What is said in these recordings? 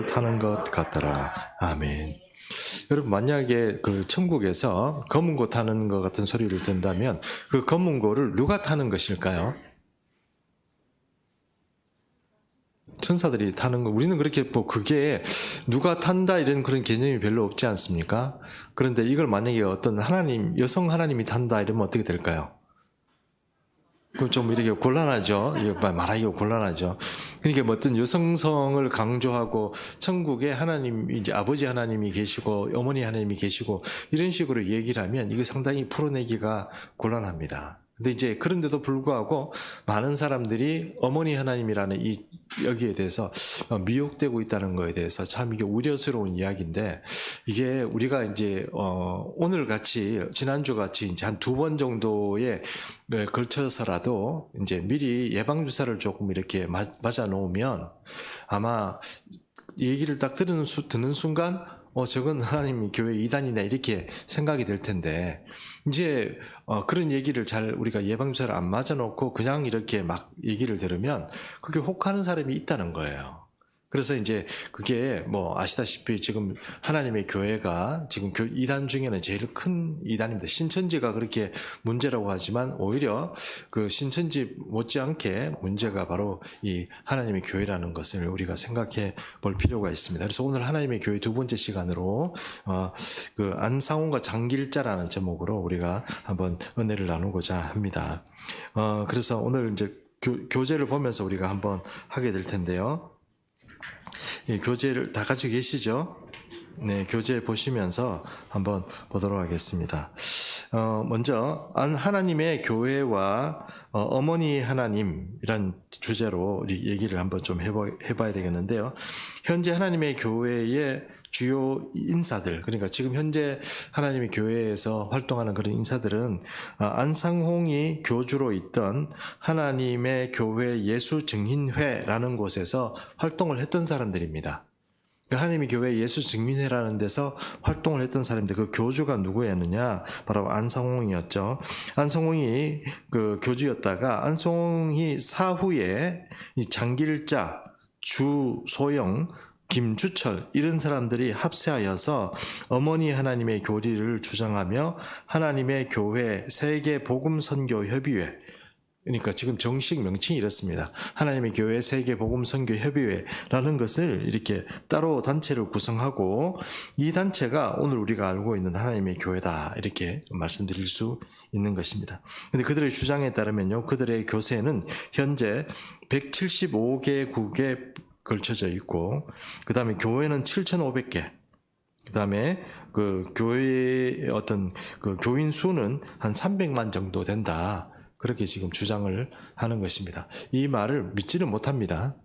타는 것 같더라. 아멘. 여러분, 만약에 그 천국에서 검은고 타는 것 같은 소리를 듣는다면 그 검은고를 누가 타는 것일까요? 천사들이 타는 거. 우리는 그렇게 뭐 그게 누가 탄다 이런 그런 개념이 별로 없지 않습니까? 그런데 이걸 만약에 어떤 하나님, 여성 하나님이 탄다 이러면 어떻게 될까요? 그럼 좀 이렇게 곤란하죠. 이거 말하기가 곤란하죠. 그러니까 뭐 어떤 여성성을 강조하고 천국에 하나님, 이제 아버지 하나님이 계시고 어머니 하나님이 계시고 이런 식으로 얘기를 하면 이거 상당히 풀어내기가 곤란합니다. 근데 이제 그런데도 불구하고 많은 사람들이 어머니 하나님이라는 이 여기에 대해서 미혹되고 있다는 거에 대해서 참 이게 우려스러운 이야기인데, 이게 우리가 이제 오늘 같이 지난주 같이 이제 한 2번 정도에 걸쳐서라도 이제 미리 예방 주사를 조금 이렇게 맞아 놓으면 아마 얘기를 딱 듣는 순간 저건 하나님이 교회 이단이나 이렇게 생각이 될 텐데, 이제 그런 얘기를 잘 우리가 예방주사를 안 맞아놓고 그냥 이렇게 막 얘기를 들으면 그게 혹하는 사람이 있다는 거예요. 그래서 이제 그게 뭐 아시다시피 지금 하나님의 교회가 지금 이단 중에는 제일 큰 이단입니다. 신천지가 그렇게 문제라고 하지만 오히려 그 신천지 못지않게 문제가 바로 이 하나님의 교회라는 것을 우리가 생각해 볼 필요가 있습니다. 그래서 오늘 하나님의 교회 2번째 시간으로 그 안상홍과 장길자라는 제목으로 우리가 한번 은혜를 나누고자 합니다. 그래서 오늘 이제 교재를 보면서 우리가 한번 하게 될 텐데요. 이 교재를 다 가지고 계시죠? 네, 교재 보시면서 한번 보도록 하겠습니다. 먼저 하나님의 교회와 어머니 하나님이란 주제로 우리 얘기를 한번 좀 해봐야 되겠는데요. 현재 하나님의 교회의 주요 인사들, 그러니까 지금 현재 하나님의 교회에서 활동하는 그런 인사들은 안상홍이 교주로 있던 하나님의 교회 예수 증인회라는 곳에서 활동을 했던 사람들입니다. 하나님의 교회 예수 증인회라는 데서 활동을 했던 사람인데 그 교주가 누구였느냐? 바로 안상홍이었죠. 안상홍이 그 교주였다가 안상홍이 사후에 이 장길자, 주소영, 김주철 이런 사람들이 합세하여서 어머니 하나님의 교리를 주장하며 하나님의 교회 세계복음선교협의회, 그러니까 지금 정식 명칭이 이렇습니다. 하나님의 교회 세계복음선교협의회라는 것을 이렇게 따로 단체를 구성하고, 이 단체가 오늘 우리가 알고 있는 하나님의 교회다 이렇게 말씀드릴 수 있는 것입니다. 근데 그들의 주장에 따르면요, 그들의 교세는 현재 175개국에 걸쳐져 있고, 그 다음에 교회는 7,500개, 그 다음에 그 교회의 어떤 그 교인 수는 한 300만 정도 된다. 그렇게 지금 주장을 하는 것입니다. 이 말을 믿지는 못합니다.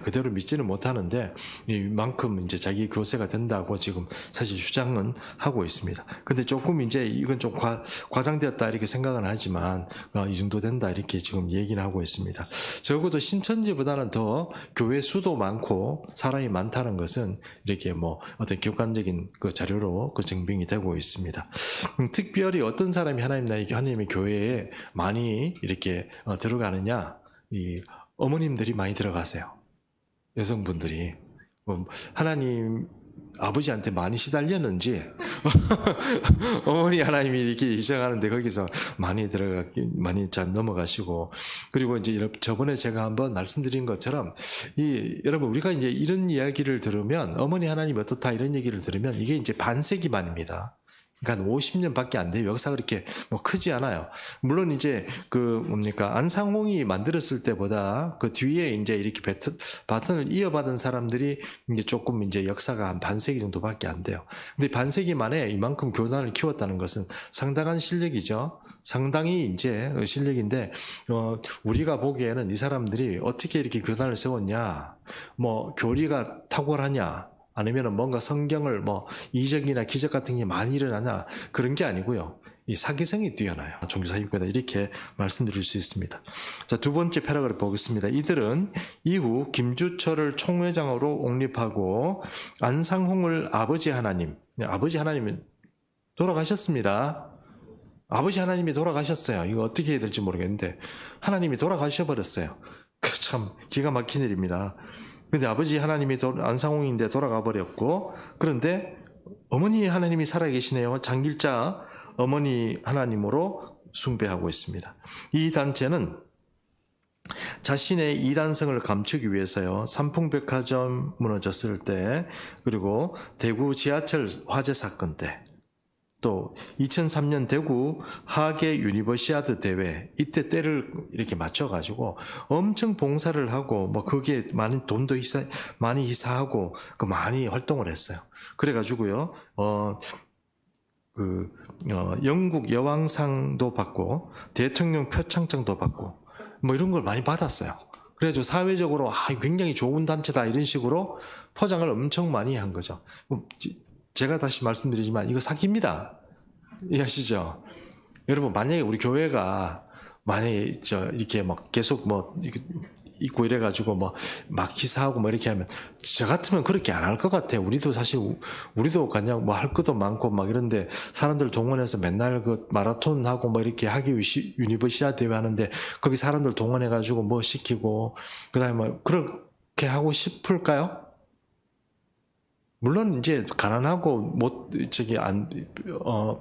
그대로 믿지는 못하는데 이만큼 이제 자기 교세가 된다고 지금 사실 주장은 하고 있습니다. 근데 조금 이제 이건 좀 과장되었다 이렇게 생각은 하지만 이 정도 된다 이렇게 지금 얘기는 하고 있습니다. 적어도 신천지보다는 더 교회 수도 많고 사람이 많다는 것은 이렇게 뭐 어떤 객관적인 그 자료로 그 증빙이 되고 있습니다. 특별히 어떤 사람이 하나님의 교회에 많이 이렇게 들어가느냐? 이 어머님들이 많이 들어가세요. 여성분들이 하나님 아버지한테 많이 시달렸는지 어머니 하나님이 이렇게 이정하는데 거기서 많이 넘어가시고, 그리고 이제 저번에 제가 한번 말씀드린 것처럼 여러분 우리가 이제 이런 이야기를 들으면 어머니 하나님 어떻다 이런 얘기를 들으면 이게 이제 반세기 만입니다. 그러니까 50년밖에 안 돼요. 역사가 그렇게 뭐 크지 않아요. 물론 이제 안상홍이 만들었을 때보다 그 뒤에 이제 이렇게 바톤을 이어받은 사람들이 이제 조금 이제 역사가 한 반세기 정도밖에 안 돼요. 근데 반세기 만에 이만큼 교단을 키웠다는 것은 상당한 실력이죠. 상당히 이제 실력인데, 우리가 보기에는 이 사람들이 어떻게 이렇게 교단을 세웠냐, 뭐 교리가 탁월하냐, 아니면 뭔가 성경을 뭐 이적이나 기적 같은 게 많이 일어나냐, 그런 게 아니고요. 이 사기성이 뛰어나요. 종교사역교다 이렇게 말씀드릴 수 있습니다. 자, 2번째 패러그래프 보겠습니다. 이들은 이후 김주철을 총회장으로 옹립하고 안상홍을 아버지 하나님은 돌아가셨습니다. 아버지 하나님이 돌아가셨어요. 이거 어떻게 해야 될지 모르겠는데 하나님이 돌아가셔버렸어요. 참 기가 막힌 일입니다. 근데 아버지 하나님이 안상홍인데 돌아가 버렸고, 그런데 어머니 하나님이 살아계시네요. 장길자 어머니 하나님으로 숭배하고 있습니다. 이 단체는 자신의 이단성을 감추기 위해서요, 삼풍백화점 무너졌을 때, 그리고 대구 지하철 화재 사건 때, 또 2003년 대구 하계 유니버시아드 대회, 이때 때를 이렇게 맞춰가지고 엄청 봉사를 하고, 뭐 거기에 많은 돈도 많이 희사하고 그 많이 활동을 했어요. 그래가지고요, 영국 여왕상도 받고 대통령 표창장도 받고 뭐 이런 걸 많이 받았어요. 그래가지고 사회적으로 굉장히 좋은 단체다 이런 식으로 포장을 엄청 많이 한 거죠. 제가 다시 말씀드리지만 이거 사기입니다. 이해하시죠? 여러분, 만약에 우리 교회가 만약에 이렇게 막 계속 뭐 있고 이래가지고 뭐 막 기사하고 뭐 이렇게 하면, 저 같으면 그렇게 안 할 것 같아요. 우리도 사실 우리도 그냥 뭐 할 것도 많고 막 이런데 사람들 동원해서 맨날 그 마라톤 하고 뭐 이렇게 하기 유니버시아 대회 하는데 거기 사람들 동원해가지고 뭐 시키고 그다음에 뭐 그렇게 하고 싶을까요? 물론 이제 가난하고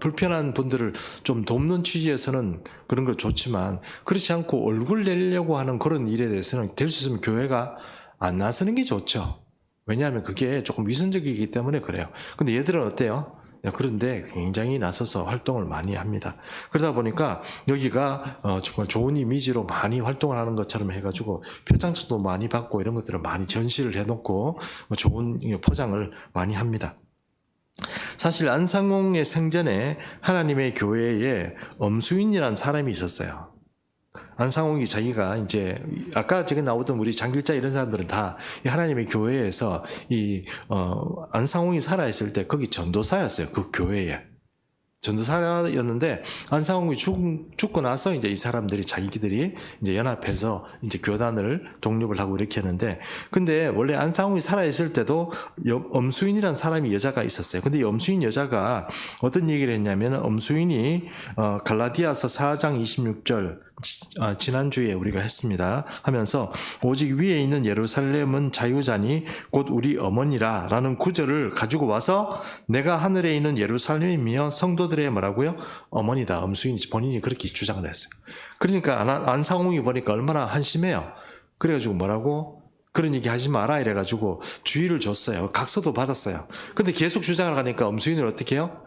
불편한 분들을 좀 돕는 취지에서는 그런 거 좋지만, 그렇지 않고 얼굴 내려고 하는 그런 일에 대해서는 될 수 있으면 교회가 안 나서는 게 좋죠. 왜냐하면 그게 조금 위선적이기 때문에 그래요. 근데 얘들은 어때요? 그런데 굉장히 나서서 활동을 많이 합니다. 그러다 보니까 여기가 정말 좋은 이미지로 많이 활동을 하는 것처럼 해가지고 표창장도 많이 받고 이런 것들을 많이 전시를 해놓고 좋은 포장을 많이 합니다. 사실 안상홍의 생전에 하나님의 교회에 엄수인이라는 사람이 있었어요. 안상홍이 자기가 이제 아까 저기 나오던 우리 장길자 이런 사람들은 다 하나님의 교회에서 안상홍이 살아있을 때 거기 전도사였어요. 그 교회에 전도사였는데, 안상홍이 죽고 나서 이제 이 사람들이 자기들이 이제 연합해서 이제 교단을 독립을 하고 이렇게 했는데, 근데 원래 안상홍이 살아있을 때도 엄수인이라는 사람이 여자가 있었어요. 근데 이 엄수인 여자가 어떤 얘기를 했냐면, 엄수인이 갈라디아서 4장 26절 지난주에 우리가 했습니다. 하면서 오직 위에 있는 예루살렘은 자유자니 곧 우리 어머니라 라는 구절을 가지고 와서 내가 하늘에 있는 예루살렘이며 성도들의 뭐라고요? 어머니다. 엄수인이 본인이 그렇게 주장을 했어요. 그러니까 안상홍이 보니까 얼마나 한심해요. 그래가지고 뭐라고? 그런 얘기 하지 마라 이래가지고 주의를 줬어요. 각서도 받았어요. 근데 계속 주장을 하니까 엄수인을 어떻게 해요?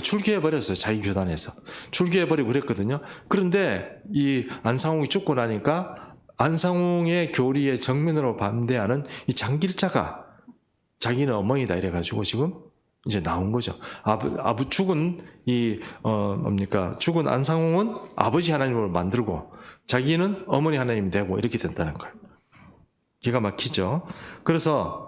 출교해버렸어요. 자기 교단에서. 출교해버리고 그랬거든요. 그런데 이 안상홍이 죽고 나니까 안상홍의 교리에 정면으로 반대하는 이 장길자가 자기는 어머니다 이래가지고 지금 이제 나온 거죠. 죽은 죽은 안상홍은 아버지 하나님을 만들고 자기는 어머니 하나님이 되고 이렇게 된다는 거예요. 기가 막히죠. 그래서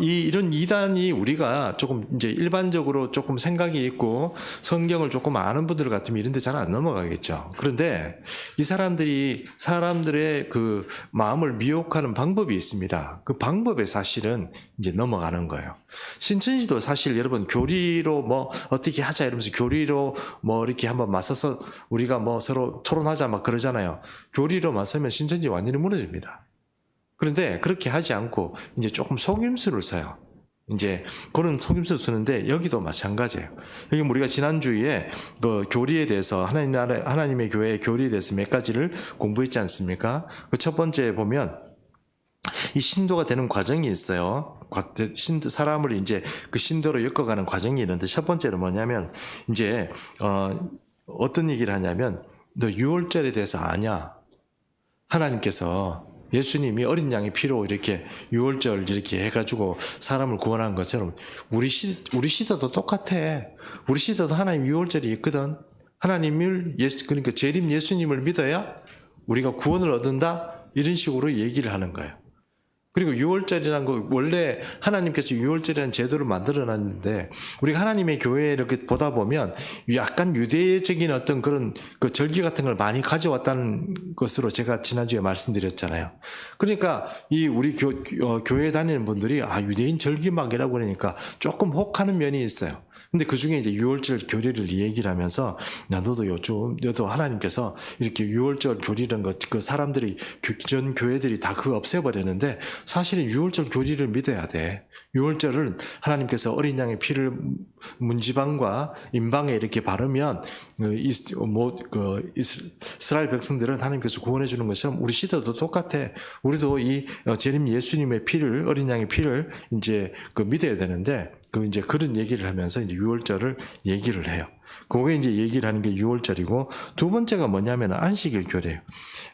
이런 이단이 우리가 조금 이제 일반적으로 조금 생각이 있고 성경을 조금 아는 분들 같으면 이런 데 잘 안 넘어가겠죠. 그런데 이 사람들의 그 마음을 미혹하는 방법이 있습니다. 그 방법에 사실은 이제 넘어가는 거예요. 신천지도 사실 여러분 교리로 뭐 어떻게 하자 이러면서 교리로 뭐 이렇게 한번 맞서서 우리가 뭐 서로 토론하자 막 그러잖아요. 교리로 맞서면 신천지 완전히 무너집니다. 그런데 그렇게 하지 않고 이제 조금 속임수를 써요. 이제 그런 속임수를 쓰는데 여기도 마찬가지예요. 여기 우리가 지난주에 그 교리에 대해서 하나님의 교회의 교리에 대해서 몇 가지를 공부했지 않습니까? 그 첫 번째 보면 이 신도가 되는 과정이 있어요. 사람을 이제 그 신도로 엮어가는 과정이 있는데, 첫 번째는 뭐냐면 이제 어떤 얘기를 하냐면, 너 유월절에 대해서 아냐? 하나님께서 예수님이 어린 양의 피로 이렇게 유월절 이렇게 해가지고 사람을 구원한 것처럼 우리 시대도 똑같아. 우리 시대도 하나님 유월절이 있거든. 그러니까 재림 예수님을 믿어야 우리가 구원을 얻는다. 이런 식으로 얘기를 하는 거예요. 그리고 유월절이라는 거, 원래 하나님께서 유월절이라는 제도를 만들어놨는데, 우리가 하나님의 교회에 이렇게 보다 보면 약간 유대적인 어떤 그런 그 절기 같은 걸 많이 가져왔다는 것으로 제가 지난주에 말씀드렸잖아요. 그러니까 우리 교회 다니는 분들이 유대인 절기막이라고 그러니까 조금 혹하는 면이 있어요. 근데 그 중에 이제 유월절 교리를 얘기를 하면서, 너도 하나님께서 이렇게 유월절 교리라는 것, 그 사람들이, 전 교회들이 다 그거 없애버렸는데, 사실은 유월절 교리를 믿어야 돼. 유월절은 하나님께서 어린 양의 피를 문지방과 임방에 이렇게 바르면 이스라엘 백성들은 하나님께서 구원해 주는 것처럼 우리 시대도 똑같아. 우리도 이 재림 예수님의 피를, 어린 양의 피를 이제 믿어야 되는데, 이제 그런 얘기를 하면서 이제 유월절을 얘기를 해요. 그게 이제 얘기를 하는 게 유월절이고, 두 번째가 뭐냐면 안식일 교례예요.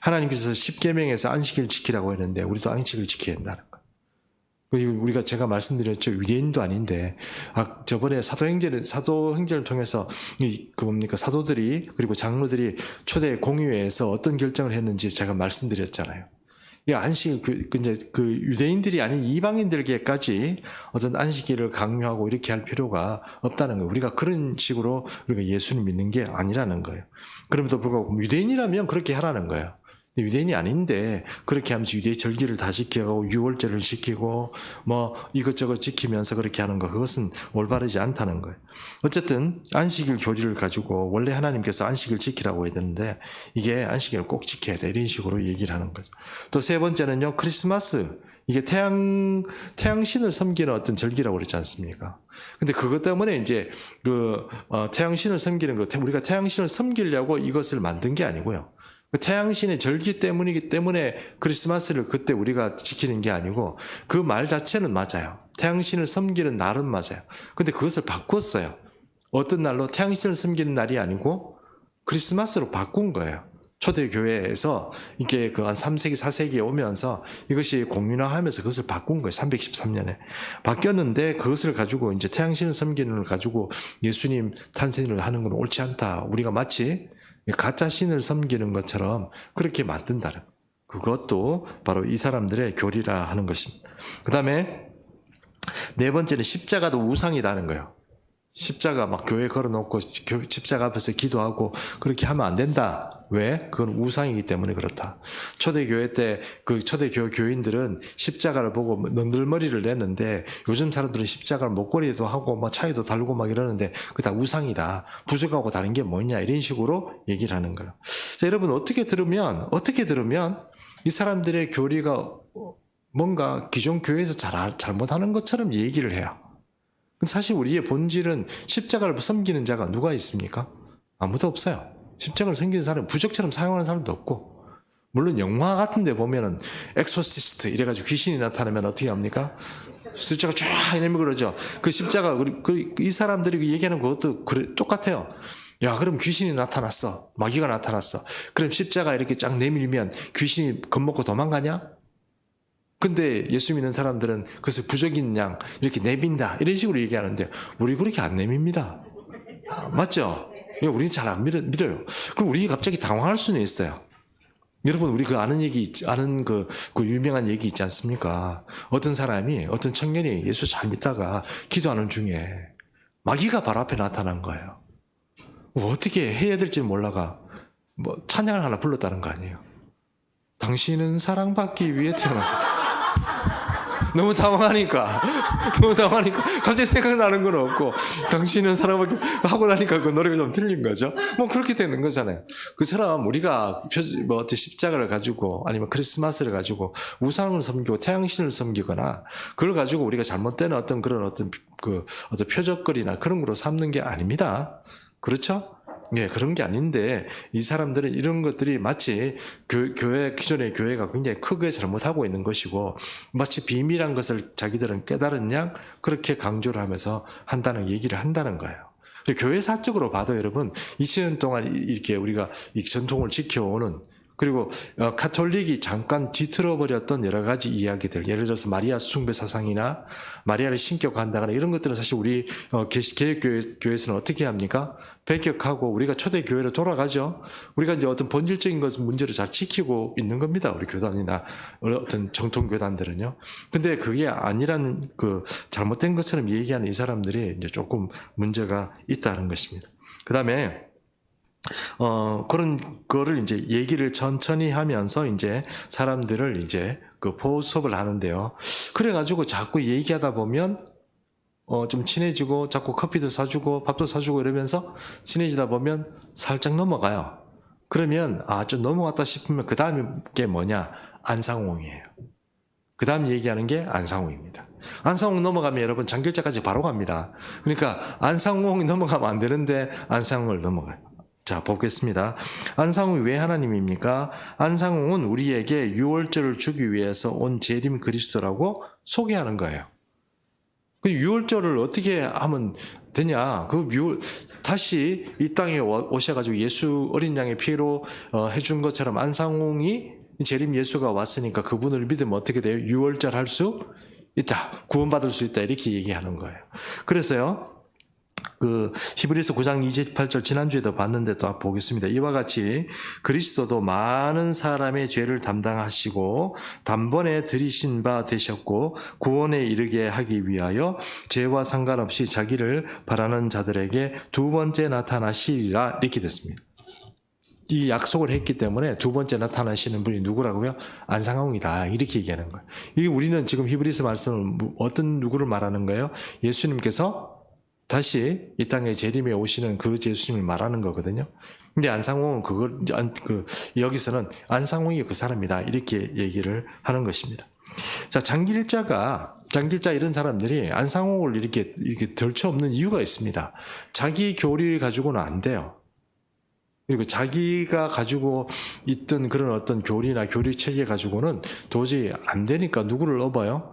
하나님께서 십계명에서 안식일 지키라고 했는데 우리도 안식일 지켜야 된다는 거예요. 그리고 우리가 제가 말씀드렸죠. 유대인도 아닌데, 저번에 사도행전을 통해서 사도들이 그리고 장로들이 초대 공의회에서 어떤 결정을 했는지 제가 말씀드렸잖아요. 이 안식일, 이제 유대인들이 아닌 이방인들에게까지 어떤 안식일을 강요하고 이렇게 할 필요가 없다는 거예요. 우리가 그런 식으로 우리가 예수님 믿는 게 아니라는 거예요. 그럼에도 불구하고 유대인이라면 그렇게 하라는 거예요. 유대인이 아닌데 그렇게 하면서 유대의 절기를 다 지켜가고 유월절을 지키고 뭐 이것저것 지키면서 그렇게 하는 거, 그것은 올바르지 않다는 거예요. 어쨌든 안식일 교리를 가지고 원래 하나님께서 안식일 지키라고 해야 되는데 이게 안식일을 꼭 지켜야 돼, 이런 식으로 얘기를 하는 거죠. 또 세 번째는요, 크리스마스. 이게 태양신을 섬기는 어떤 절기라고 그랬지 않습니까? 근데 그것 때문에 이제 태양신을 섬기는 거, 우리가 태양신을 섬기려고 이것을 만든 게 아니고요. 태양신의 절기 때문이기 때문에 크리스마스를 그때 우리가 지키는 게 아니고, 그 말 자체는 맞아요. 태양신을 섬기는 날은 맞아요. 근데 그것을 바꿨어요. 어떤 날로? 태양신을 섬기는 날이 아니고 크리스마스로 바꾼 거예요. 초대교회에서 이게 한 3세기, 4세기에 오면서 이것이 공윤화하면서 그것을 바꾼 거예요. 313년에. 바뀌었는데 그것을 가지고 이제 태양신을 섬기는 걸 가지고 예수님 탄생을 하는 건 옳지 않다. 우리가 마치 가짜 신을 섬기는 것처럼 그렇게 만든다는, 그것도 바로 이 사람들의 교리라 하는 것입니다. 그 다음에 네 번째는 십자가도 우상이다는 거예요. 십자가 막 교회에 걸어놓고 십자가 앞에서 기도하고 그렇게 하면 안 된다. 왜? 그건 우상이기 때문에 그렇다. 초대교회 때 초대교회 교인들은 십자가를 보고 넌들머리를 냈는데, 요즘 사람들은 십자가를 목걸이에도 하고 막 차에도 달고 막 이러는데 그게 다 우상이다. 부적하고 다른 게 뭐냐, 이런 식으로 얘기를 하는 거예요. 자, 여러분 어떻게 들으면 이 사람들의 교리가 뭔가 기존 교회에서 잘못하는 것처럼 얘기를 해요. 사실 우리의 본질은 십자가를 섬기는 자가 누가 있습니까? 아무도 없어요. 십자가를 섬기는 사람, 부적처럼 사용하는 사람도 없고, 물론 영화 같은 데 보면은 엑소시스트 이래가지고 귀신이 나타나면 어떻게 합니까? 십자가 쫙 이러면 그러죠. 그 십자가, 이 사람들이 얘기하는 것도 똑같아요. 야, 그럼 귀신이 나타났어. 마귀가 나타났어. 그럼 십자가 이렇게 쫙 내밀면 귀신이 겁먹고 도망가냐? 근데 예수 믿는 사람들은 그것을 부적인 양 이렇게 내민다, 이런 식으로 얘기하는데 우리 그렇게 안 내밉니다. 맞죠? 우리는 잘 안 믿어요. 그럼 우리 갑자기 당황할 수는 있어요. 여러분, 우리 아는 그 유명한 얘기 있지 않습니까? 어떤 청년이 예수 잘 믿다가 기도하는 중에 마귀가 바로 앞에 나타난 거예요. 어떻게 해야 될지 몰라가 찬양을 하나 불렀다는 거 아니에요. 당신은 사랑받기 위해 태어났어요. 너무 당황하니까 갑자기 생각나는 건 없고, 당신은 사랑받기 하고 나니까 그 노래가 좀 틀린 거죠. 그렇게 되는 거잖아요. 그처럼 우리가 십자가를 가지고 아니면 크리스마스를 가지고 우상을 섬기고 태양신을 섬기거나 그걸 가지고 우리가 잘못된 어떤 표적거리나 그런 거로 삼는 게 아닙니다. 그렇죠? 예, 그런 게 아닌데 이 사람들은 이런 것들이 마치 기존의 교회가 굉장히 크게 잘못하고 있는 것이고, 마치 비밀한 것을 자기들은 깨달은 양 그렇게 강조를 하면서 얘기를 한다는 거예요. 교회사적으로 봐도 여러분, 2000년 동안 이렇게 우리가 이 전통을 지켜오는, 그리고 카톨릭이 잠깐 뒤틀어버렸던 여러 가지 이야기들, 예를 들어서 마리아 숭배 사상이나 마리아를 신격한다거나 이런 것들은 사실 우리 개혁교회에서는 어떻게 합니까? 배격하고 우리가 초대교회로 돌아가죠. 우리가 이제 어떤 본질적인 것은 문제를 잘 지키고 있는 겁니다. 우리 교단이나 어떤 정통교단들은요. 근데 그게 아니라는 잘못된 것처럼 얘기하는 이 사람들이 이제 조금 문제가 있다는 것입니다. 그 다음에 그런 거를 이제 얘기를 천천히 하면서 이제 사람들을 이제 포섭을 하는데요. 그래가지고 자꾸 얘기하다 보면 좀 친해지고 자꾸 커피도 사주고 밥도 사주고 이러면서 친해지다 보면 살짝 넘어가요. 그러면 좀 넘어갔다 싶으면 그 다음에 게 뭐냐? 안상홍이에요. 그 다음 얘기하는 게 안상홍입니다. 안상홍 넘어가면 여러분 장길자까지 바로 갑니다. 그러니까 안상홍이 넘어가면 안 되는데 안상홍을 넘어가요. 자, 보겠습니다. 안상홍이 왜 하나님입니까? 안상홍은 우리에게 유월절을 주기 위해서 온 재림 그리스도라고 소개하는 거예요. 그 유월절을 어떻게 하면 되냐? 다시 이 땅에 오셔가지고 예수 어린 양의 피로 해준 것처럼 안상홍이 재림 예수가 왔으니까 그분을 믿으면 어떻게 돼요? 유월절 할 수 있다. 구원받을 수 있다. 이렇게 얘기하는 거예요. 그래서요. 히브리서 9장 28절 지난주에도 봤는데 또 보겠습니다. 이와 같이 그리스도도 많은 사람의 죄를 담당하시고 단번에 들이신 바 되셨고 구원에 이르게 하기 위하여 죄와 상관없이 자기를 바라는 자들에게 두 번째 나타나시리라 이렇게 됐습니다. 이 약속을 했기 때문에 두 번째 나타나시는 분이 누구라고요? 안상홍이다. 이렇게 얘기하는 거예요. 이게 우리는 지금 히브리서 말씀을 어떤 누구를 말하는 거예요? 예수님께서 다시 이 땅에 재림에 오시는 그 예수님을 말하는 거거든요. 근데 안상홍은 여기서는 안상홍이 그 사람이다. 이렇게 얘기를 하는 것입니다. 자, 장길자 이런 사람들이 안상홍을 이렇게 덜쳐없는 이유가 있습니다. 자기 교리를 가지고는 안 돼요. 그리고 자기가 가지고 있던 그런 어떤 교리나 교리 체계 가지고는 도저히 안 되니까 누구를 업어요?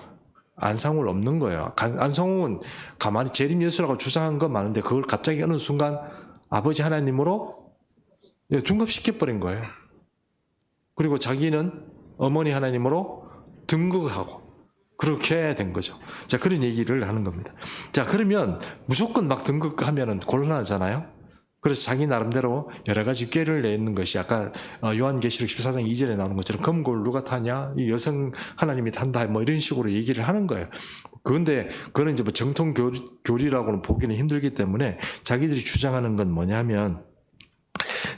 안상홍을 없는 거예요. 안상홍은 가만히 재림 예수라고 주장한 건 많은데 그걸 갑자기 어느 순간 아버지 하나님으로 둔갑시켜버린 거예요. 그리고 자기는 어머니 하나님으로 등극하고 그렇게 된 거죠. 자, 그런 얘기를 하는 겁니다. 자, 그러면 무조건 막 등극하면 곤란하잖아요. 그래서 자기 나름대로 여러 가지 꾀를 내는 것이 아까 요한계시록 14장 2절에 나오는 것처럼 검고를 누가 타냐? 이 여성 하나님이 탄다. 뭐 이런 식으로 얘기를 하는 거예요. 그런데 그거는 이제 뭐 정통 교리라고는 보기는 힘들기 때문에 자기들이 주장하는 건 뭐냐면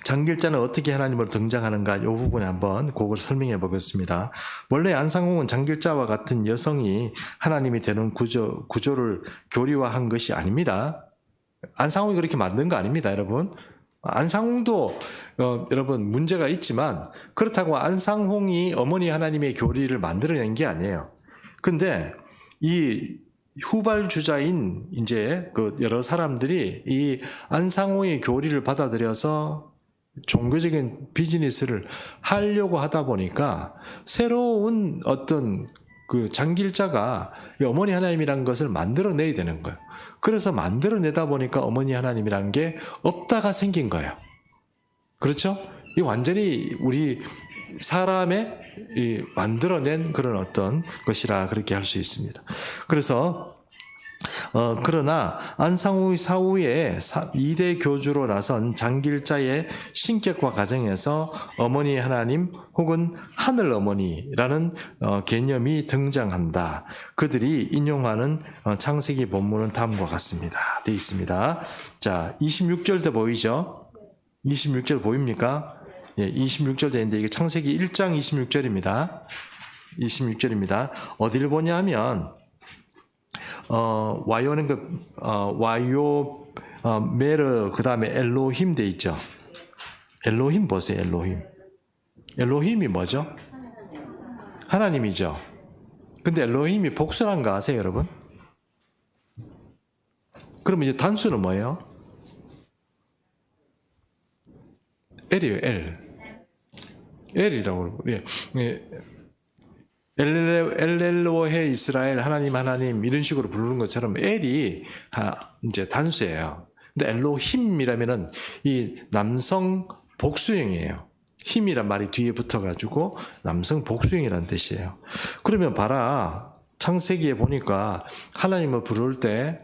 장길자는 어떻게 하나님으로 등장하는가 이 부분에 한번 그걸 설명해 보겠습니다. 원래 안상홍은 장길자와 같은 여성이 하나님이 되는 구조를 교리화한 것이 아닙니다. 안상홍이 그렇게 만든 거 아닙니다, 여러분. 안상홍도 여러분 문제가 있지만 그렇다고 안상홍이 어머니 하나님의 교리를 만들어낸 게 아니에요. 근데 이 후발주자인 이제 여러 사람들이 이 안상홍의 교리를 받아들여서 종교적인 비즈니스를 하려고 하다 보니까 새로운 어떤 장길자가 어머니 하나님이라는 것을 만들어내야 되는 거예요. 그래서 만들어내다 보니까 어머니 하나님이라는 게 없다가 생긴 거예요. 그렇죠? 이 완전히 우리 사람의 만들어낸 그런 어떤 것이라 그렇게 할 수 있습니다. 그래서 그러나 안상홍의 사후에 2대 교주로 나선 장길자의 신격과 가정에서 어머니 하나님 혹은 하늘 어머니라는 개념이 등장한다. 그들이 인용하는 창세기 본문은 다음과 같습니다. 되어 있습니다. 자, 26절도 보이죠? 26절 보입니까? 예, 26절 되는데 이게 창세기 1장 26절입니다. 26절입니다. 어디를 보냐 하면 와요는 와요 메르 그 다음에 엘로힘 돼 있죠. 엘로힘 보세요. 엘로힘이 뭐죠? 하나님이죠. 근데 엘로힘이 복수란 거 아세요, 여러분? 그러면 이제 단수는 뭐예요? 엘이에요. 엘이라고 그러고. 예. 엘렐로헤 이스라엘 하나님 이런 식으로 부르는 것처럼 엘이 이제 단수예요. 근데 엘로힘이라면은 이 남성 복수형이에요. 힘이란 말이 뒤에 붙어가지고 남성 복수형이라는 뜻이에요. 그러면 봐라. 창세기에 보니까 하나님을 부를 때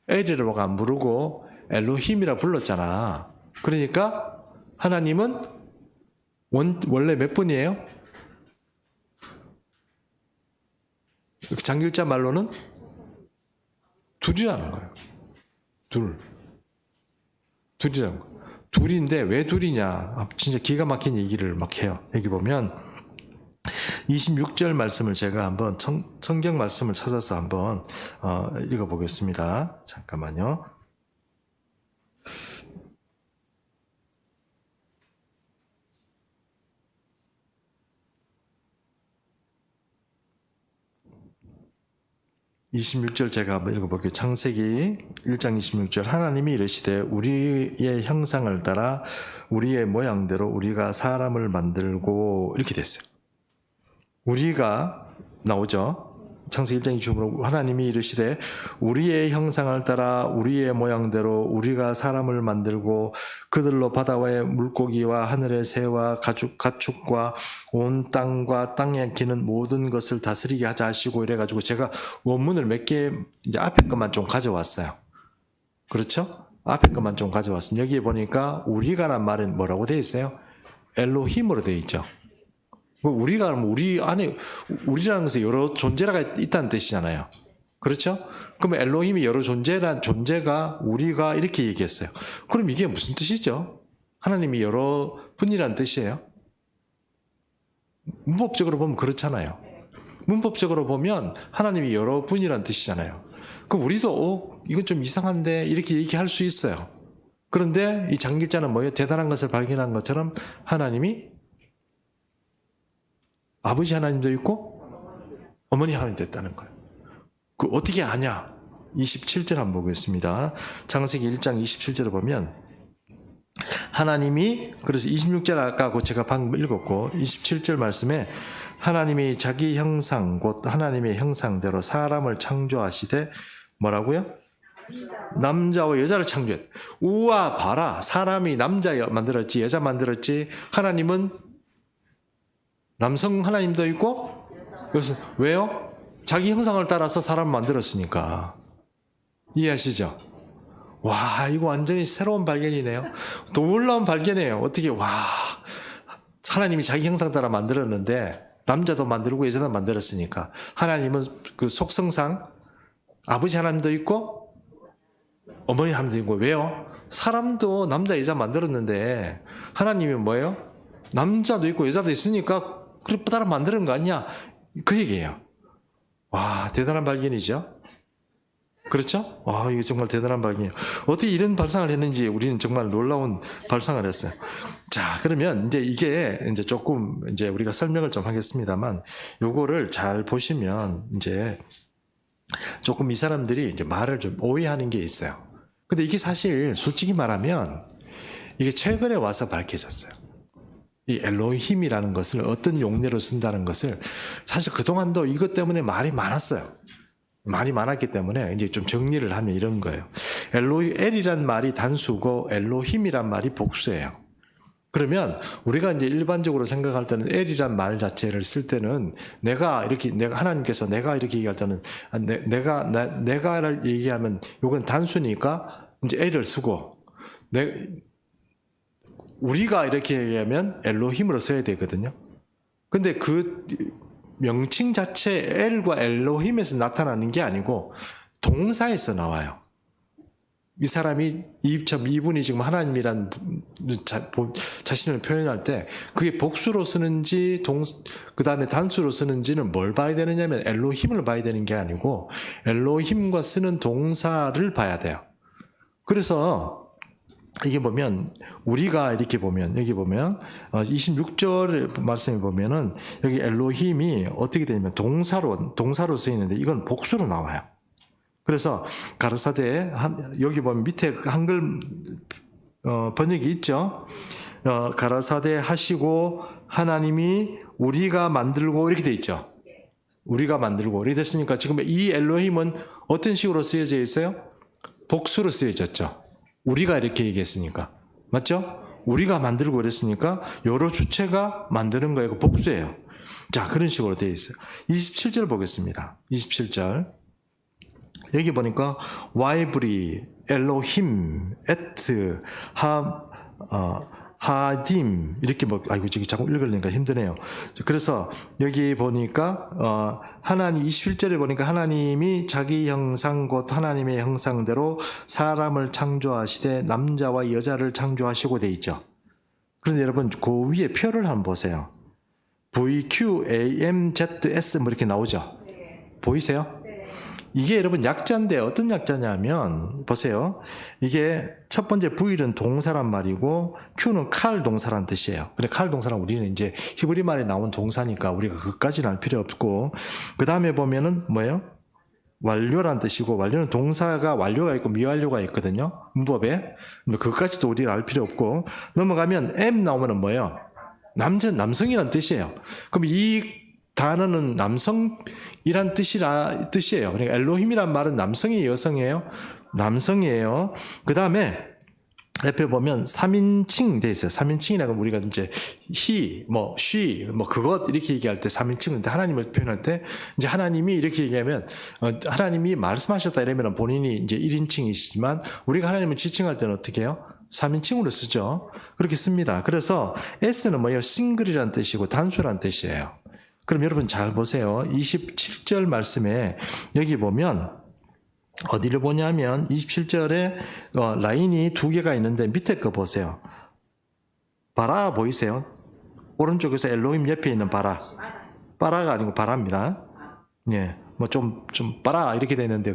엘이라고 안 부르고 엘로힘이라 불렀잖아. 그러니까 하나님은 원래 몇 분이에요? 장길자 말로는 둘이라는 거예요. 둘이라는 거예요. 둘인데 왜 둘이냐? 진짜 기가 막힌 얘기를 막 해요. 여기 보면 26절 말씀을 제가 한번 성경 말씀을 찾아서 한번 읽어보겠습니다. 잠깐만요. 26절 제가 한번 읽어볼게요. 창세기 1장 26절 하나님이 이르시되 우리의 형상을 따라 우리의 모양대로 우리가 사람을 만들고 이렇게 됐어요. 우리가 나오죠. 창세기 1장 26절 하나님이 이르시되 우리의 형상을 따라 우리의 모양대로 우리가 사람을 만들고 그들로 바다의 물고기와 하늘의 새와 가축과 온 땅과 땅에 기는 모든 것을 다스리게 하자 하시고 이래가지고 제가 원문을 몇 개 이제 앞에 것만 좀 가져왔어요. 그렇죠? 앞에 것만 좀 가져왔습니다. 여기에 보니까 우리가란 말은 뭐라고 되어 있어요? 엘로힘으로 되어 있죠. 우리가 우리 안에 우리라는 것은 여러 존재가 있다는 뜻이잖아요. 그렇죠? 그러면 엘로힘이 여러 존재란 존재가 우리가 이렇게 얘기했어요. 그럼 이게 무슨 뜻이죠? 하나님이 여러 분이란 뜻이에요. 문법적으로 보면 그렇잖아요. 문법적으로 보면 하나님이 여러 분이란 뜻이잖아요. 그럼 우리도 이건 좀 이상한데 이렇게 얘기할 수 있어요. 그런데 이 장길자는 뭐예요? 대단한 것을 발견한 것처럼 하나님이 아버지 하나님도 있고 어머니 하나님도 있다는 거예요. 그 어떻게 아냐? 27절 한번 보겠습니다. 창세기 1장 27절을 보면 하나님이 그래서 26절 아까 제가 방금 읽었고 27절 말씀에 하나님이 자기 형상 곧 하나님의 형상대로 사람을 창조하시되 뭐라고요? 남자와 여자를 창조했다. 우와 봐라 사람이 남자 만들었지 여자 만들었지 하나님은 남성 하나님도 있고 그래서 왜요? 자기 형상을 따라서 사람을 만들었으니까. 이해하시죠? 와 이거 완전히 새로운 발견이네요. 놀라운 발견이에요. 어떻게 와 하나님이 자기 형상 따라 만들었는데 남자도 만들고 여자도 만들었으니까 하나님은 그 속성상 아버지 하나님도 있고 어머니 하나님도 있고 왜요? 사람도 남자 여자 만들었는데 하나님이 뭐예요? 남자도 있고 여자도 있으니까 그래 따라 만드는 거 아니야? 그 얘기예요. 와 대단한 발견이죠. 그렇죠? 와 이거 정말 대단한 발견이에요. 어떻게 이런 발상을 했는지 우리는 정말 놀라운 발상을 했어요. 자 그러면 이제 이게 이제 조금 이제 우리가 설명을 좀 하겠습니다만 요거를 잘 보시면 이제 조금 이 사람들이 이제 말을 좀 오해하는 게 있어요. 근데 이게 사실 솔직히 말하면 이게 최근에 와서 밝혀졌어요. 이 엘로힘이라는 것을 어떤 용례로 쓴다는 것을 사실 그동안도 이것 때문에 말이 많았어요. 말이 많았기 때문에 이제 좀 정리를 하면 이런 거예요. 엘이란 말이 단수고 엘로힘이란 말이 복수예요. 그러면 우리가 이제 일반적으로 생각할 때는 엘이란 말 자체를 쓸 때는 내가 하나님께서 내가 이렇게 얘기할 때는 내가를 얘기하면 이건 단수니까 이제 엘을 쓰고 우리가 이렇게 얘기하면 엘로힘으로 써야 되거든요. 근데 그 명칭 자체 엘과 엘로힘에서 나타나는 게 아니고 동사에서 나와요. 이 사람이 이분이 지금 하나님이란 자신을 표현할 때 그게 복수로 쓰는지 그 다음에 단수로 쓰는지는 뭘 봐야 되느냐면 엘로힘을 봐야 되는 게 아니고 엘로힘과 쓰는 동사를 봐야 돼요. 그래서 이게 보면 우리가 이렇게 보면 여기 보면 26절 말씀에 보면은 여기 엘로힘이 어떻게 되냐면 동사로 쓰이는데 이건 복수로 나와요. 그래서 가르사대 여기 보면 밑에 한글 번역이 있죠. 가라사대 하시고 하나님이 우리가 만들고 이렇게 돼 있죠. 우리가 만들고 이렇게 됐으니까 지금 이 엘로힘은 어떤 식으로 쓰여져 있어요? 복수로 쓰여졌죠. 우리가 이렇게 얘기했으니까. 맞죠? 우리가 만들고 그랬으니까 여러 주체가 만드는 거예요. 복수예요. 자, 그런 식으로 되어 있어요. 27절 보겠습니다. 27절. 여기 보니까 와이브리, 엘로힘, 에트, 하딤 이렇게 아이고 지금 자꾸 읽으려니까 힘드네요. 그래서 여기 보니까 하나님 27절에 보니까 하나님이 자기 형상 곧 하나님의 형상대로 사람을 창조하시되 남자와 여자를 창조하시고 돼 있죠. 그런데 여러분 그 위에 표를 한번 보세요. VQAMZS 뭐 이렇게 나오죠. 보이세요? 이게 여러분 약자인데 어떤 약자냐면 보세요. 이게 첫 번째 V는 동사란 말이고 Q는 칼 동사란 뜻이에요. 근데 칼 동사는 우리는 이제 히브리 말에 나온 동사니까 우리가 그것까지는 알 필요 없고 그 다음에 보면은 뭐예요? 완료란 뜻이고, 완료는 동사가 완료가 있고 미완료가 있거든요. 문법에. 그것까지도 우리가 알 필요 없고, 넘어가면 M 나오면은 뭐예요? 남성이란 뜻이에요. 그럼 이 단어는 남성이란 뜻이에요. 그러니까 엘로힘이란 말은 남성이에요, 여성이에요? 남성이에요. 그 다음에 옆에 보면 3인칭 돼 있어요. 3인칭이라고 우리가 이제 he, she, 그것 이렇게 얘기할 때 3인칭인데 하나님을 표현할 때 이제 하나님이 이렇게 얘기하면 하나님이 말씀하셨다 이러면 본인이 이제 1인칭이시지만 우리가 하나님을 지칭할 때는 어떻게 해요? 3인칭으로 쓰죠. 그렇게 씁니다. 그래서 S는 뭐예요? 싱글이라는 뜻이고 단수라는 뜻이에요. 그럼 여러분 잘 보세요. 27절 말씀에 여기 보면 어디를 보냐면 27절에 라인이 두 개가 있는데 밑에 거 보세요. 바라 보이세요? 오른쪽에서 엘로힘 옆에 있는 바라. 바라가 아니고 바라입니다. 예. 좀 바라 이렇게 되는데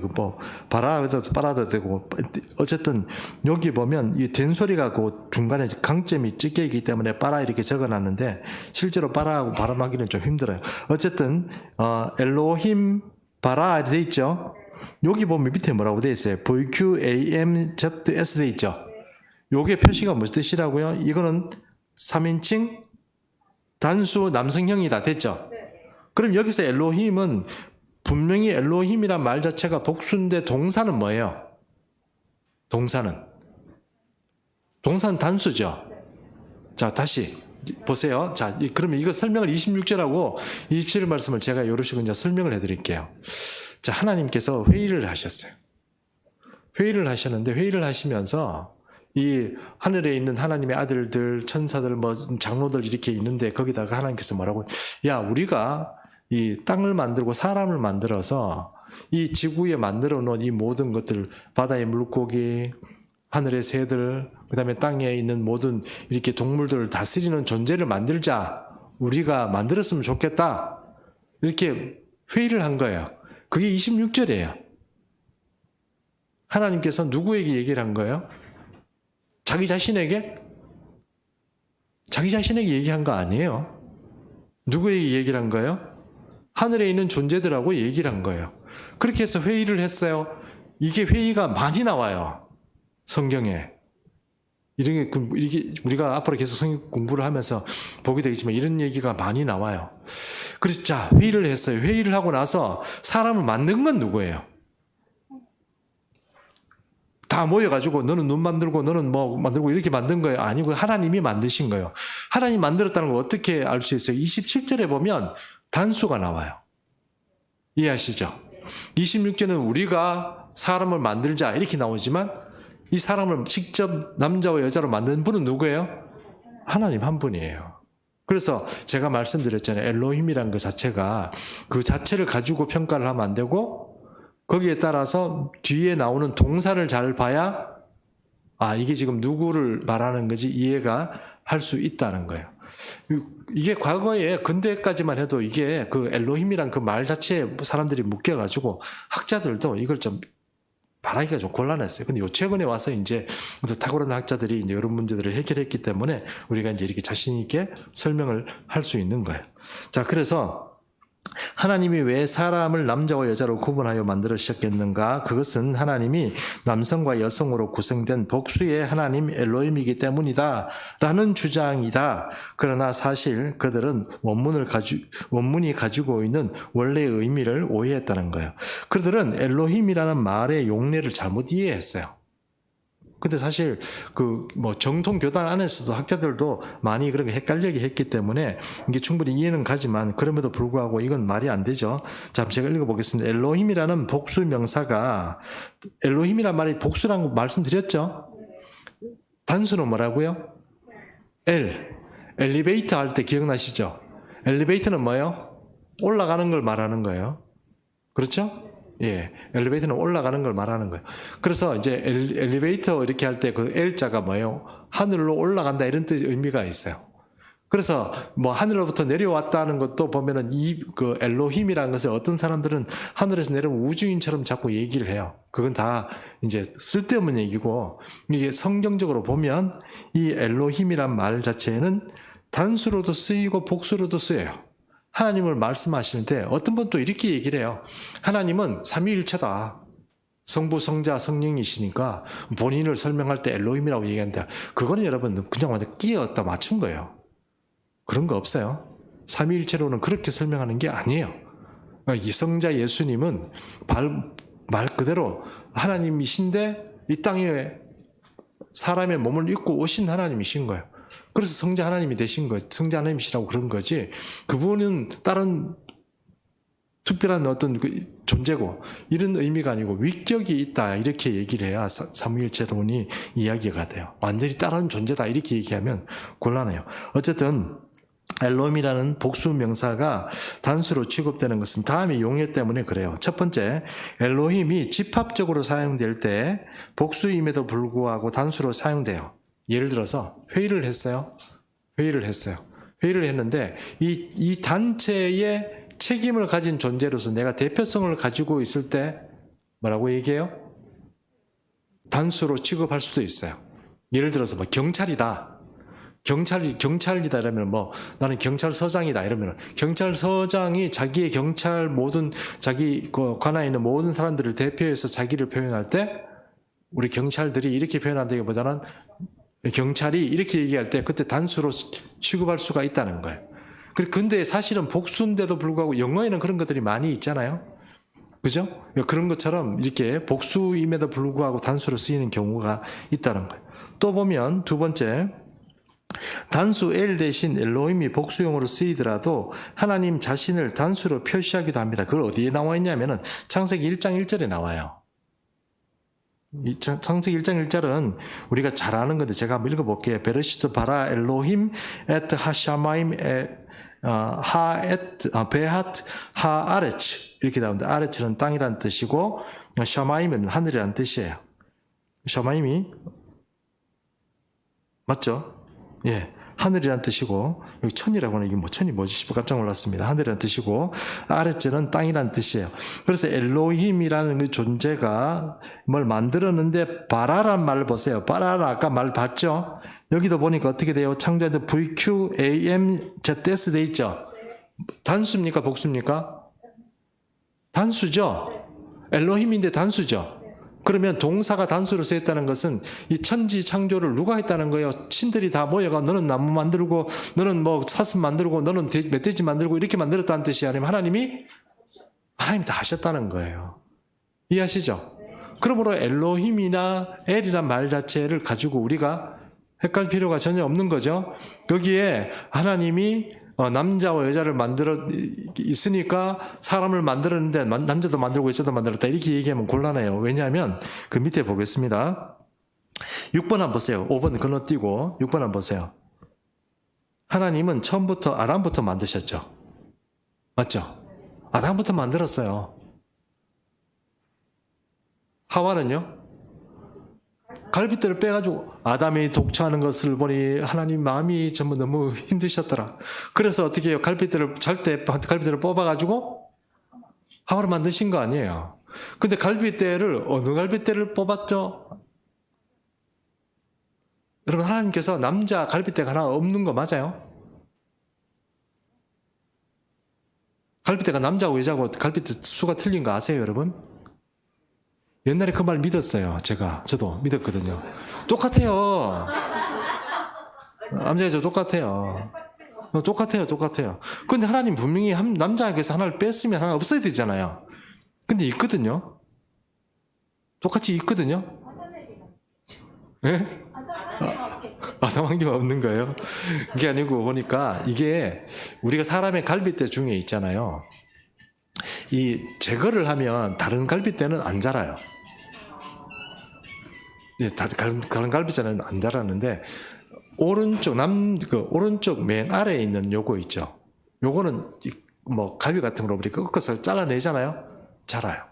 바라도 바라도 되고 어쨌든 여기 보면 이 된소리가 그 중간에 강점이 찍혀 있기 때문에 바라 이렇게 적어놨는데 실제로 바라하고 발음하기는 좀 힘들어요. 어쨌든 엘로힘 바라 돼 있죠. 여기 보면 밑에 뭐라고 돼 있어요? VQAMZS 돼 있죠. 요게 표시가 무슨 뜻이라고요? 이거는 3인칭 단수 남성형이다 됐죠. 그럼 여기서 엘로힘은 분명히 엘로힘이란 말 자체가 복수인데 동사는 뭐예요? 동사는 단수죠. 자, 다시 보세요. 자, 그러면 이거 설명을 26절하고 27절 말씀을 제가 요러시고 이제 설명을 해드릴게요. 자, 하나님께서 회의를 하셨어요. 회의를 하셨는데 회의를 하시면서 이 하늘에 있는 하나님의 아들들, 천사들, 장로들 이렇게 있는데 거기다가 하나님께서 뭐라고? 야, 우리가 이 땅을 만들고 사람을 만들어서 이 지구에 만들어 놓은 이 모든 것들, 바다의 물고기, 하늘의 새들, 그 다음에 땅에 있는 모든 이렇게 동물들을 다스리는 존재를 만들자. 우리가 만들었으면 좋겠다. 이렇게 회의를 한 거예요. 그게 26절이에요. 하나님께서 누구에게 얘기를 한 거예요? 자기 자신에게? 자기 자신에게 얘기한 거 아니에요. 누구에게 얘기를 한 거예요? 하늘에 있는 존재들하고 얘기를 한 거예요. 그렇게 해서 회의를 했어요. 이게 회의가 많이 나와요. 성경에. 이게 우리가 앞으로 계속 성경 공부를 하면서 보게 되겠지만 이런 얘기가 많이 나와요. 그래서 자, 회의를 했어요. 회의를 하고 나서 사람을 만든 건 누구예요? 다 모여가지고 너는 눈 만들고 너는 뭐 만들고 이렇게 만든 거예요? 아니고 하나님이 만드신 거예요. 하나님 만들었다는 걸 어떻게 알 수 있어요? 27절에 보면 단수가 나와요. 이해하시죠? 26절은 우리가 사람을 만들자 이렇게 나오지만 이 사람을 직접 남자와 여자로 만든 분은 누구예요? 하나님 한 분이에요. 그래서 제가 말씀드렸잖아요. 엘로힘이라는 그 자체가 그 자체를 가지고 평가를 하면 안 되고 거기에 따라서 뒤에 나오는 동사를 잘 봐야 이게 지금 누구를 말하는 거지 이해가 할 수 있다는 거예요. 이게 과거에 근대까지만 해도 이게 그 엘로힘이란 그 말 자체에 사람들이 묶여가지고 학자들도 이걸 좀 말하기가 좀 곤란했어요. 근데 최근에 와서 이제 탁월한 학자들이 이제 이런 문제들을 해결했기 때문에 우리가 이제 이렇게 자신있게 설명을 할 수 있는 거예요. 자, 그래서 하나님이 왜 사람을 남자와 여자로 구분하여 만들으셨겠는가? 그것은 하나님이 남성과 여성으로 구성된 복수의 하나님 엘로힘이기 때문이다 라는 주장이다. 그러나 사실 그들은 원문이 가지고 있는 원래의 의미를 오해했다는 거예요. 그들은 엘로힘이라는 말의 용례를 잘못 이해했어요. 근데 사실 정통 교단 안에서도 학자들도 많이 그렇게 헷갈리게 했기 때문에 이게 충분히 이해는 가지만 그럼에도 불구하고 이건 말이 안 되죠. 자, 제가 읽어보겠습니다. 엘로힘이라는 복수 명사가 엘로힘이란 말이 복수라는 거 말씀드렸죠. 단수는 뭐라고요? 엘리베이터 할 때 기억나시죠? 엘리베이터는 뭐예요? 올라가는 걸 말하는 거예요. 그렇죠? 예, 엘리베이터는 올라가는 걸 말하는 거예요. 그래서 이제 엘리베이터 이렇게 할 때 그 L자가 뭐예요? 하늘로 올라간다 이런 뜻 의미가 있어요. 그래서 하늘로부터 내려왔다는 것도 보면은 그 엘로힘이라는 것을 어떤 사람들은 하늘에서 내려온 우주인처럼 자꾸 얘기를 해요. 그건 다 이제 쓸데없는 얘기고 이게 성경적으로 보면 이 엘로힘이란 말 자체는 단수로도 쓰이고 복수로도 쓰여요. 하나님을 말씀하시는데 어떤 분 또 이렇게 얘기를 해요. 하나님은 삼위일체다. 성부, 성자, 성령이시니까 본인을 설명할 때 엘로힘이라고 얘기하는데 그거는 여러분 그냥 완전 끼었다 맞춘 거예요. 그런 거 없어요. 삼위일체로는 그렇게 설명하는 게 아니에요. 이 성자 예수님은 말 그대로 하나님이신데 이 땅에 사람의 몸을 입고 오신 하나님이신 거예요. 그래서 성자 하나님이 되신 거예요. 성자 하나님이시라고 그런 거지. 그분은 다른 특별한 어떤 존재고 이런 의미가 아니고 위격이 있다 이렇게 얘기를 해야 삼위일체론이 이야기가 돼요. 완전히 다른 존재다 이렇게 얘기하면 곤란해요. 어쨌든 엘로힘이라는 복수 명사가 단수로 취급되는 것은 다음의 용어 때문에 그래요. 첫 번째, 엘로힘이 집합적으로 사용될 때 복수임에도 불구하고 단수로 사용돼요. 예를 들어서 회의를 했어요. 회의를 했는데 이 단체의 책임을 가진 존재로서 내가 대표성을 가지고 있을 때 뭐라고 얘기해요? 단수로 취급할 수도 있어요. 예를 들어서 뭐 경찰이다. 경찰이다 이러면 뭐 나는 경찰서장이다 이러면 경찰서장이 자기의 자기 관하에 있는 모든 사람들을 대표해서 자기를 표현할 때 우리 경찰들이 이렇게 표현한다기보다는 경찰이 이렇게 얘기할 때 그때 단수로 취급할 수가 있다는 거예요. 근데 사실은 복수인데도 불구하고 영어에는 그런 것들이 많이 있잖아요. 그죠? 그런 것처럼 이렇게 복수임에도 불구하고 단수로 쓰이는 경우가 있다는 거예요. 또 보면 두 번째, 단수 엘 대신 엘로힘이 복수용어로 쓰이더라도 하나님 자신을 단수로 표시하기도 합니다. 그걸 어디에 나와 있냐면은 창세기 1장 1절에 나와요. 창세기 1장 1절은 우리가 잘 아는 건데 제가 한번 읽어볼게요. 베르시트 바라 엘로힘 에트 하샤마임 베핫 하아레츠 이렇게 나오는데 아레츠는 땅이라는 뜻이고 샤마임은 하늘이라는 뜻이에요. 샤마임이 맞죠? 예, 하늘이란 뜻이고 여기 천이라고 하는 이게 뭐 천이 뭐지 싶어 깜짝 놀랐습니다. 하늘이란 뜻이고 아레츠는 땅이란 뜻이에요. 그래서 엘로힘이라는 그 존재가 뭘 만들었는데 바라란 말 보세요. 바라라 아까 말 봤죠? 여기도 보니까 어떻게 돼요? 창조한데 VQAMZS 돼 있죠? 단수입니까? 복수입니까? 단수죠? 엘로힘인데 단수죠? 그러면 동사가 단수로 쓰였다는 것은 이 천지 창조를 누가 했다는 거예요? 신들이 다 모여가 너는 나무 만들고 너는 뭐 사슴 만들고 너는 멧돼지 만들고 이렇게 만들었다는 뜻이 아니면 하나님이 다 하셨다는 거예요. 이해하시죠? 그러므로 엘로힘이나 엘이란 말 자체를 가지고 우리가 헷갈릴 필요가 전혀 없는 거죠. 여기에 하나님이 남자와 여자를 만들어 있으니까 사람을 만들었는데 남자도 만들고 여자도 만들었다 이렇게 얘기하면 곤란해요. 왜냐하면 그 밑에 보겠습니다. 6번 한번 보세요. 5번 건너뛰고 6번 한번 보세요. 하나님은 처음부터 아담부터 만드셨죠. 맞죠? 아담부터 만들었어요. 하와는요? 갈빗대를 빼가지고 아담이 독처하는 것을 보니 하나님 마음이 전부 너무 힘드셨더라. 그래서 어떻게 해요? 갈빗대를 잘 때 갈빗대를 뽑아가지고 하와를 만드신 거 아니에요. 근데 갈빗대를 어느 갈빗대를 뽑았죠? 여러분 하나님께서 남자 갈빗대가 하나 없는 거 맞아요? 갈빗대가 남자고 여자고 갈빗대 수가 틀린 거 아세요 여러분? 옛날에 그 말 믿었어요. 저도 믿었거든요. 똑같아요. 남자 여자 똑같아요. 똑같아요. 근데 하나님 분명히 남자에게서 하나를 뺐으면 하나 없어야 되잖아요. 근데 있거든요. 똑같이 있거든요. 예? 아담 한 개만 없는 거예요? 그게 아니고 보니까 이게 우리가 사람의 갈빗대 중에 있잖아요. 이 제거를 하면 다른 갈빗대는 안 자라요. 다른 갈빗대는 안 자라는데 오른쪽 맨 아래에 있는 요거 있죠. 요거는 뭐 갈비 같은 거로 우리 꺾어서 잘라내잖아요. 자라요.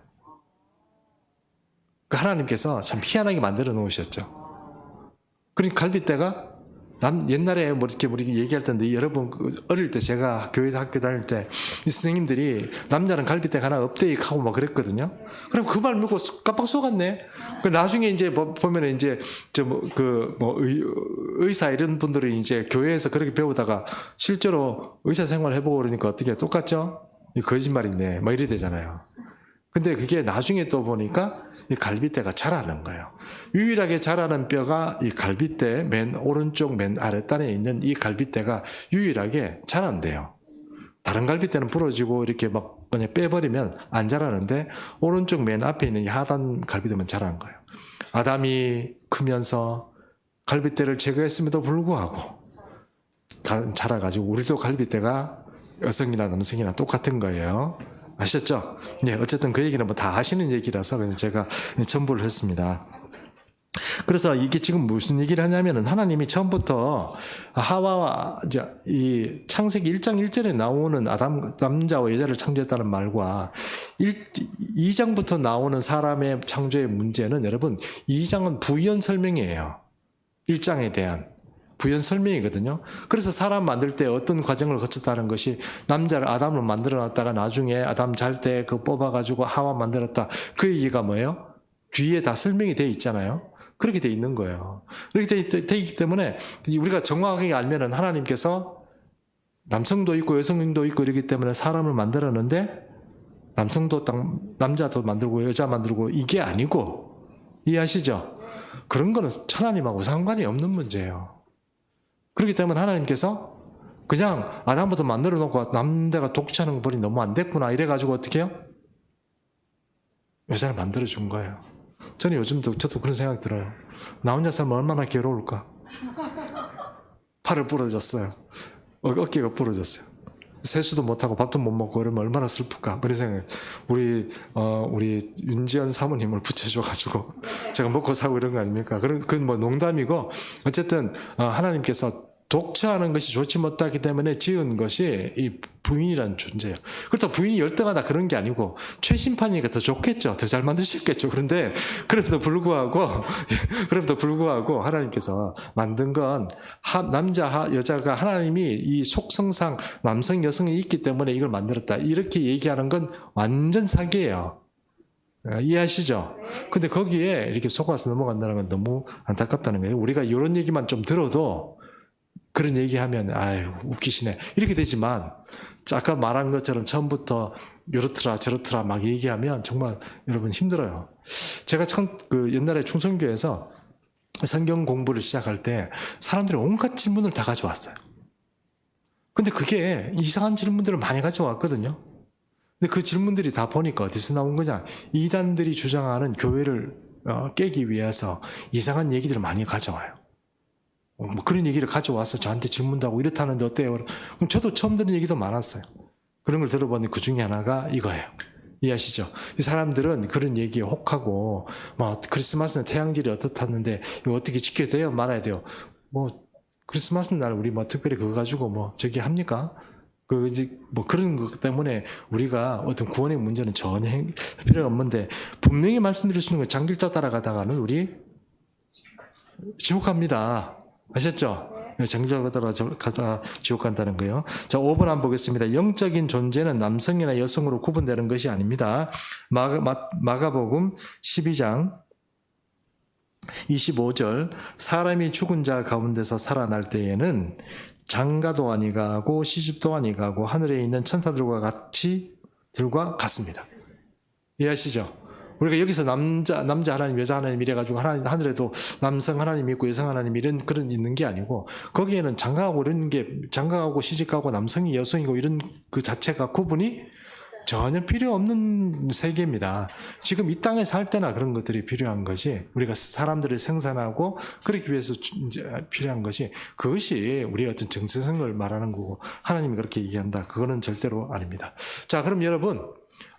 그 하나님께서 참 희한하게 만들어 놓으셨죠. 그러니까 갈빗대가 옛날에 뭐 이렇게 우리 얘기할 텐데 여러분 어릴 때 제가 교회에서 학교 다닐 때 이 선생님들이 남자는 갈비뼈 하나 업데이트하고 막 그랬거든요. 그럼 그 말 믿고 깜빡 속았네. 나중에 이제 보면은 이제 의사 이런 분들이 이제 교회에서 그렇게 배우다가 실제로 의사 생활 해보고 그러니까 어떻게 똑같죠? 이 거짓말이네. 막 이래 되잖아요. 근데 그게 나중에 또 보니까 이 갈비뼈가 자라는 거예요. 유일하게 자라는 뼈가 이 갈비뼈 맨 오른쪽 맨 아랫단에 있는 이 갈비뼈가 유일하게 자란대요. 다른 갈비뼈는 부러지고 이렇게 막 그냥 빼버리면 안 자라는데 오른쪽 맨 앞에 있는 이 하단 갈비뼈만 자라는 거예요. 아담이 크면서 갈비뼈를 제거했음에도 불구하고 자라가지고 우리도 갈비뼈가 여성이나 남성이나 똑같은 거예요. 아셨죠? 네, 어쨌든 그 얘기는 뭐 다 하시는 얘기라서 그냥 제가 첨부를 했습니다. 그래서 이게 지금 무슨 얘기를 하냐면은 하나님이 처음부터 하와와 이 창세기 1장 1절에 나오는 아담, 남자와 여자를 창조했다는 말과 2장부터 나오는 사람의 창조의 문제는 여러분 2장은 부연 설명이에요. 1장에 대한. 부연 설명이거든요. 그래서 사람 만들 때 어떤 과정을 거쳤다는 것이 남자를 아담을 만들어 놨다가 나중에 아담 잘 때 그 뽑아가지고 하와 만들었다. 그 얘기가 뭐예요? 뒤에 다 설명이 돼 있잖아요. 그렇게 돼 있는 거예요. 그렇게 돼 있기 때문에 우리가 정확하게 알면은 하나님께서 남성도 있고 여성도 있고 이러기 때문에 사람을 만들었는데 남성도 남자도 만들고 여자 만들고 이게 아니고 이해하시죠? 그런 거는 하나님하고 상관이 없는 문제예요. 그렇기 때문에 하나님께서 그냥 아담부터 만들어 놓고 남자가 독차는 벌이 너무 안 됐구나 이래가지고 어떻게 해요? 여자를 만들어 준 거예요. 저는 요즘도 저도 그런 생각이 들어요. 나 혼자 살면 얼마나 괴로울까? 팔을 부러졌어요. 어깨가 부러졌어요. 세수도 못하고 밥도 못 먹고 그러면 얼마나 슬플까? 그런 생각이 우리 윤지연 사모님을 붙여줘가지고 제가 먹고 사고 이런 거 아닙니까? 그건 뭐 농담이고 어쨌든 하나님께서 독차하는 것이 좋지 못하기 때문에 지은 것이 이 부인이라는 존재예요. 그렇다고 부인이 열등하다 그런 게 아니고 최신판이니까 더 좋겠죠. 더 잘 만드셨겠죠. 그런데 그럼에도 불구하고 하나님께서 만든 건 남자 여자가 하나님이 이 속성상 남성 여성이 있기 때문에 이걸 만들었다. 이렇게 얘기하는 건 완전 사기예요. 이해하시죠? 근데 거기에 이렇게 속아서 넘어간다는 건 너무 안타깝다는 거예요. 우리가 이런 얘기만 좀 들어도 그런 얘기하면 아유 웃기시네 이렇게 되지만 아까 말한 것처럼 처음부터 요렇더라 저렇더라 막 얘기하면 정말 여러분 힘들어요. 제가 옛날에 충성교에서 성경 공부를 시작할 때 사람들이 온갖 질문을 다 가져왔어요. 근데 그게 이상한 질문들을 많이 가져왔거든요. 근데 그 질문들이 다 보니까 어디서 나온 거냐, 이단들이 주장하는 교회를 깨기 위해서 이상한 얘기들을 많이 가져와요. 뭐 그런 얘기를 가져와서 저한테 질문도 하고 이렇다는데 어때요? 그럼 저도 처음 듣는 얘기도 많았어요. 그런 걸 들어보니 그 중에 하나가 이거예요. 이해하시죠? 이 사람들은 그런 얘기에 혹하고 뭐 크리스마스는 태양절이 어떻다는데 이거 어떻게 지켜야 돼요? 말아야 돼요? 뭐 크리스마스 날 우리 뭐 특별히 그거 가지고 뭐 저기 합니까? 뭐 그런 것 때문에 우리가 어떤 구원의 문제는 전혀 할 필요가 없는데 분명히 말씀드릴 수 있는 건 장길자 따라가다가는 우리 지옥 갑니다. 아셨죠? 장길자 따라가다가 지옥 간다는 거예요. 자, 5번 한번 보겠습니다. 영적인 존재는 남성이나 여성으로 구분되는 것이 아닙니다. 마가복음 12장 25절 사람이 죽은 자 가운데서 살아날 때에는 장가도 아니가고 시집도 아니가고 하늘에 있는 천사들과 같습니다. 이해하시죠? 우리가 여기서 남자 하나님, 여자 하나님 이래가지고 하늘에도 남성 하나님이 있고 여성 하나님 이런 그런 있는 게 아니고 거기에는 장가하고 이런 게 장가하고 시집가고 남성이 여성이고 이런 그 자체가 구분이 전혀 필요 없는 세계입니다. 지금 이 땅에 살 때나 그런 것들이 필요한 것이 우리가 사람들을 생산하고 그러기 위해서 이제 필요한 것이 그것이 우리의 어떤 정체성을 말하는 거고 하나님이 그렇게 얘기한다. 그거는 절대로 아닙니다. 자, 그럼 여러분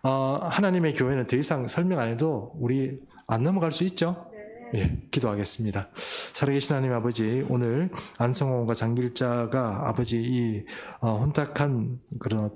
하나님의 교회는 더 이상 설명 안 해도 우리 안 넘어갈 수 있죠? 예, 기도하겠습니다. 살아계신 하나님 아버지, 오늘 안성호과 장길자가 아버지 이 혼탁한 그런 어떤